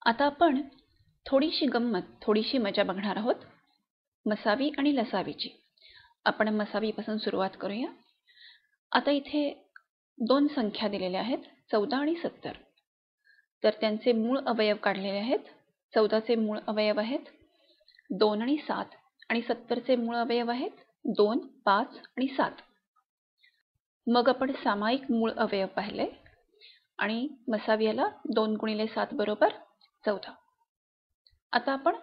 आता आपण थोडीशी गंमत, थोडीशी मजा बघणार आहोत. मसावी आणि लसावीची. आपण मसावीपासून सुरुवात करूया. आता इथे दोन संख्या दिलेल्या आहेत, 14 आणि 70. तर त्यांचे मूळ अवयव काढलेले आहेत. 14 चे मूळ अवयव आहेत 2 आणि 7 आणि 70 चे मूळ अवयव आहेत 2, 5 आणि 7. मग आपण सामायिक मूळ अवयव पाहिले आणि मसावी याला 2 गुणिले 7 बरोबर 14. आता आपण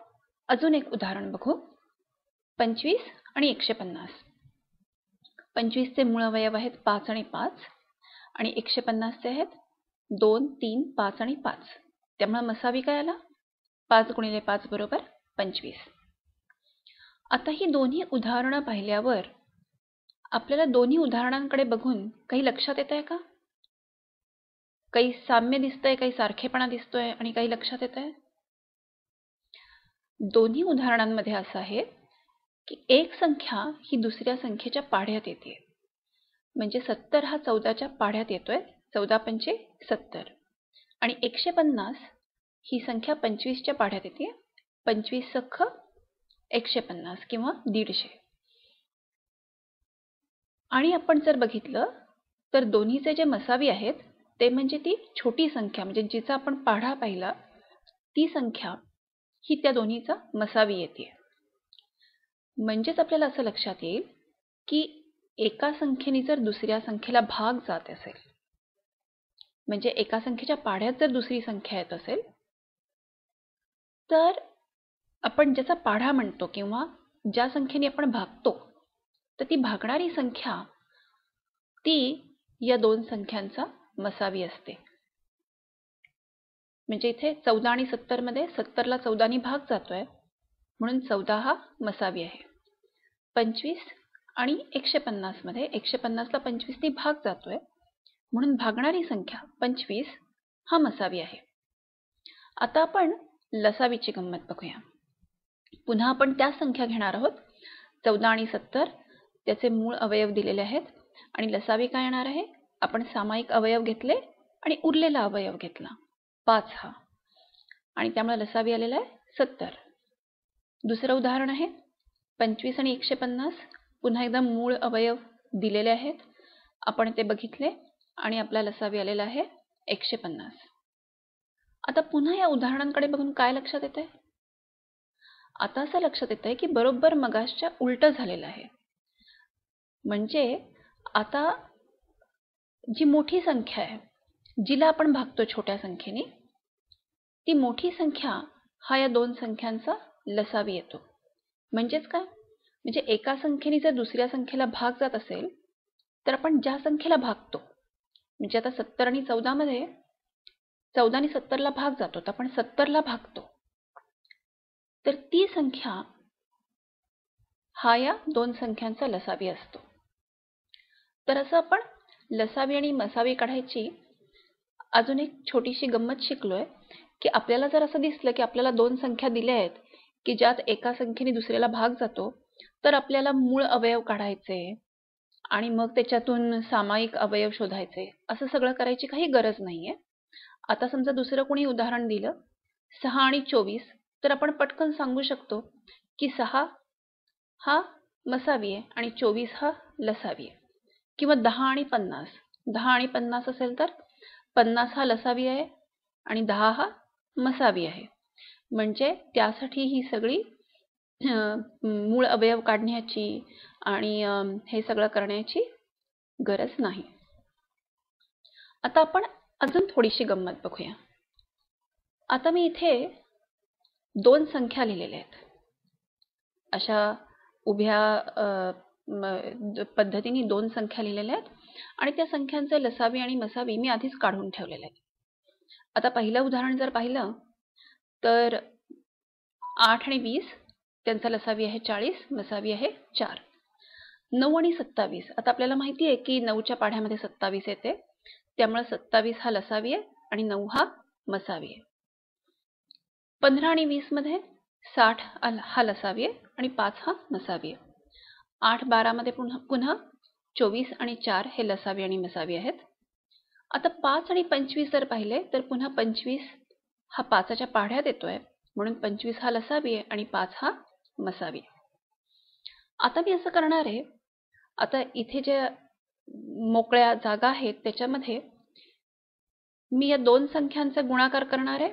अजून एक उदाहरण बघू. 25 आणि 150. 25 चे मूळ अवयव आहेत 5 आणि 5 आणि 150 चे आहेत 2, 3, 5 आणि 5. त्यामुळे मसावी काय आला? 5 गुणिले 5 बरोबर 25. आता ही दोन्ही उदाहरणं पाहिल्यावर आपल्याला दोन्ही उदाहरणांकडे बघून काही लक्षात येतंय का? काही साम्य दिसतंय, काही सारखेपणा दिसतोय आणि काही लक्षात येतंय? दोन्ही उदाहरणांमध्ये असं आहे की एक संख्या ही दुसऱ्या संख्येच्या पाढ्यात येते. म्हणजे 70 हा 14च्या पाढ्यात येतोय. 14 पंचे 70 आणि 150 ही संख्या 25च्या पाढ्यात येते. 25 सख्ख 150 किंवा 150. आणि आपण जर बघितलं तर दोन्हीचे जे मसावी आहेत ते म्हणजे ती छोटी संख्या, म्हणजे जिचा आपण पाढा पाहिला ती संख्या ही त्या दोन्हीचा मसावी येते. म्हणजेच आपल्याला असं लक्षात येईल की एका संख्येने जर दुसऱ्या संख्येला भाग जात असेल, म्हणजे एका संख्येच्या पाढ्यात जर दुसरी संख्या येत असेल, तर आपण ज्याचा पाढा म्हणतो किंवा ज्या संख्येने आपण भागतो, तर ती भागणारी संख्या ती या दोन संख्यांचा मसावी असते. म्हणजे इथे 14 आणि 70 मध्ये 70 ला 14 ने भाग जातोय म्हणून 14 हा मसावी आहे. 25 आणि 150 मध्ये 150 ला 25 ने भाग जातोय म्हणून भागणारी संख्या 25 हा मसावी आहे. आता आपण लसावीची गंमत बघूया. पुन्हा आपण त्या संख्या घेणार आहोत 14 आणि 70. त्याचे मूळ अवयव दिलेले आहेत आणि लसावी काय येणार आहे? आपण सामायिक अवयव घेतले आणि उरलेला अवयव घेतला 5 हा, आणि त्यामुळे लसावी आलेला आहे 70. दुसरं उदाहरण आहे 25 आणि 150. पुन्हा एकदा मूळ अवयव दिलेले आहेत, आपण ते बघितले आणि आपला लसावी आलेला आहे 150. आता पुन्हा या उदाहरणांकडे बघून काय लक्षात येतंय? आता असं लक्षात येतंय की बरोबर मगासच्या उलटं झालेलं आहे. म्हणजे आता जी मोठी संख्या आहे जिला आपण भागतो छोट्या संख्येने, ती मोठी संख्या हा या दोन संख्यांचा लसावी येतो. म्हणजेच काय? म्हणजे एका संख्येने जर दुसऱ्या संख्येला भाग जात असेल तर आपण ज्या संख्येला भागतो, म्हणजे आता 70 आणि 14 मध्ये 14 आणि 70 ला भाग जातो, तर आपण 70 ला भागतो, तर ती संख्या हा या दोन संख्यांचा लसावी असतो. तर असं आपण लसावी आणि मसावी काढायची अजून एक छोटीशी गंमत शिकलोय की आपल्याला जर असं दिसलं की आपल्याला दोन संख्या दिल्या आहेत की ज्यात एका संख्येने दुसऱ्याला भाग जातो, तर आपल्याला मूळ अवयव काढायचे आणि मग त्याच्यातून सामायिक अवयव शोधायचे, असं सगळं करायची काही गरज नाहीये. आता समजा दुसरं कोणी उदाहरण दिलं 6 आणि 24, तर आपण पटकन सांगू शकतो की 6 हा मसावी आहे आणि 24 हा लसावी आहे. किंवा 10 आणि 50. 10 आणि 50 असेल तर 50 हा लसावी आहे आणि 10 हा मसावी आहे. म्हणजे त्यासाठी ही सगळी मूळ अवयव काढण्याची आणि हे सगळं करण्याची गरज नाही. आता आपण अजून थोडीशी गंमत बघूया. आता मी इथे दोन संख्या लिहिलेल्या आहेत. अशा उभ्या पद्धतीने दोन संख्या लिहिलेल्या आहेत आणि त्या संख्यांचे लसावी आणि मसावी मी आधीच काढून ठेवलेले आहेत. आता पहिलं उदाहरण जर पाहिलं तर 8 आणि 20, त्यांचा लसावी आहे 40, मसावी आहे 4. 9 आणि 27. आता आपल्याला माहिती आहे की 9च्या पाढ्यामध्ये 27 येते, त्यामुळे 27 हा लसावी आहे आणि 9 हा मसावी आहे. 15 आणि 20 मध्ये 60 हा लसावी आहे आणि 5 हा मसावी आहे. 8, 12 मध्ये पुन्हा 24 आणि 4 हे लसावी आणि मसावी आहेत. आता 5 आणि 25 जर पाहिले तर पुन्हा 25 हा 5च्या पाढ्यात येतोय, म्हणून 25 हा लसावी आहे आणि 5 हा मसावी आहे. आता मी असं करणार आहे, आता इथे ज्या मोकळ्या जागा आहेत त्याच्यामध्ये मी या दोन संख्यांचा गुणाकार करणार आहे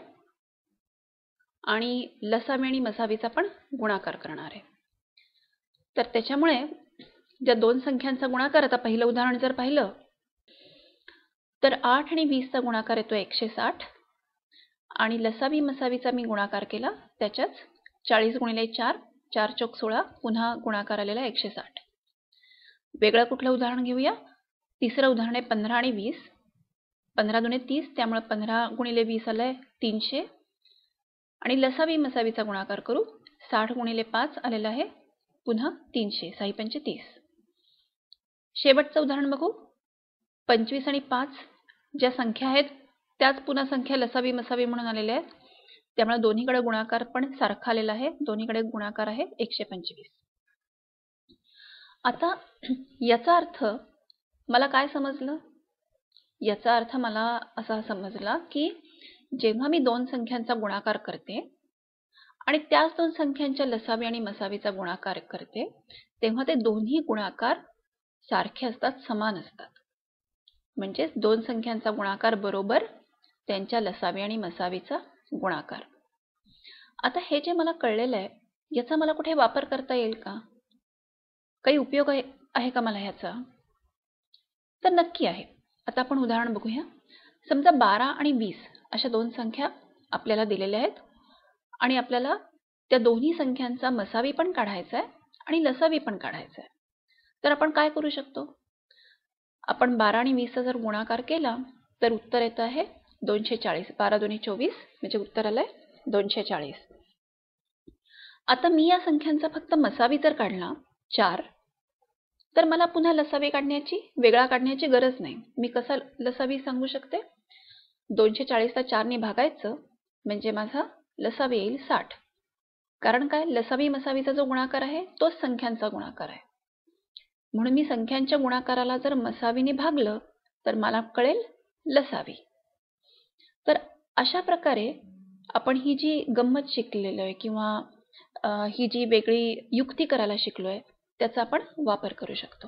आणि लसावी आणि मसावीचा पण गुणाकार करणार आहे. तर त्याच्यामुळे ज्या दोन संख्यांचा गुणाकार, आता पहिलं उदाहरण जर पाहिलं तर 8 आणि 20चा गुणाकार येतो 160 आणि लसावी मसावीचा मी गुणाकार केला त्याच्याच 40 गुणिले 4, 4 चौक 16, पुन्हा गुणाकार आलेला 160. वेगळं कुठलं उदाहरण घेऊया. तिसरं उदाहरण आहे 15 आणि 20. 15 दुणे 30, त्यामुळे 15 गुणिले 20 आलंय 300 आणि लसावी मसावीचा गुणाकार करू. 60 गुणिले 5 आलेला आहे पुन्हा 300, 6 पंचे 30. शेवटचं उदाहरण बघू. 25 आणि 5 ज्या संख्या आहेत त्याच पुन्हा संख्या लसावी मसावी म्हणून आलेल्या आहेत, त्यामुळे दोन्हीकडे गुणाकार पण सारखा आलेला आहे. दोन्हीकडे गुणाकार आहे 125. आता याचा अर्थ मला काय समजलं? याचा अर्थ मला असा समजला की जेव्हा मी दोन संख्यांचा गुणाकार करते आणि त्याच दोन संख्यांच्या लसावी आणि मसावीचा गुणाकार करते तेव्हा ते दोन्ही गुणाकार सारखे असतात, समान असतात. म्हणजे दोन संख्यांचा गुणाकार बरोबर त्यांच्या लसावी आणि मसावीचा गुणाकार. आता हे जे मला कळलेलं आहे याचा मला कुठे वापर करता येईल का? काही उपयोग आहे का मला ह्याचा? तर नक्की आहे. आता आपण उदाहरण बघूया. समजा 12 आणि 20 अशा दोन संख्या आपल्याला दिलेल्या आहेत आणि आपल्याला त्या दोन्ही संख्यांचा मसावी पण काढायचा आहे आणि लसावी पण काढायचा आहे. तर आपण काय करू शकतो? आपण 12 आणि 20चा जर गुणाकार केला तर उत्तर येतं आहे 240. 12 दुणे 24 म्हणजे उत्तर आलंय 240. आता मी या संख्यांचा फक्त मसावी जर काढला 4, तर मला पुन्हा लसावी वेगळा काढण्याची गरज नाही. मी कसा लसावी सांगू शकते? 240ला 4 ने भागायचं म्हणजे माझा लसावी येईल 60. कारण काय? लसावी मसावीचा जो गुणाकार आहे तोच संख्यांचा गुणाकार आहे. म्हणून मी संख्यांच्या गुणाकाराला जर मसावीने भागलं तर मला कळेल लसावी. तर अशा प्रकारे आपण ही जी गंमत शिकलेलो आहे किंवा ही जी वेगळी युक्ती करायला शिकलोय त्याचा आपण वापर करू शकतो.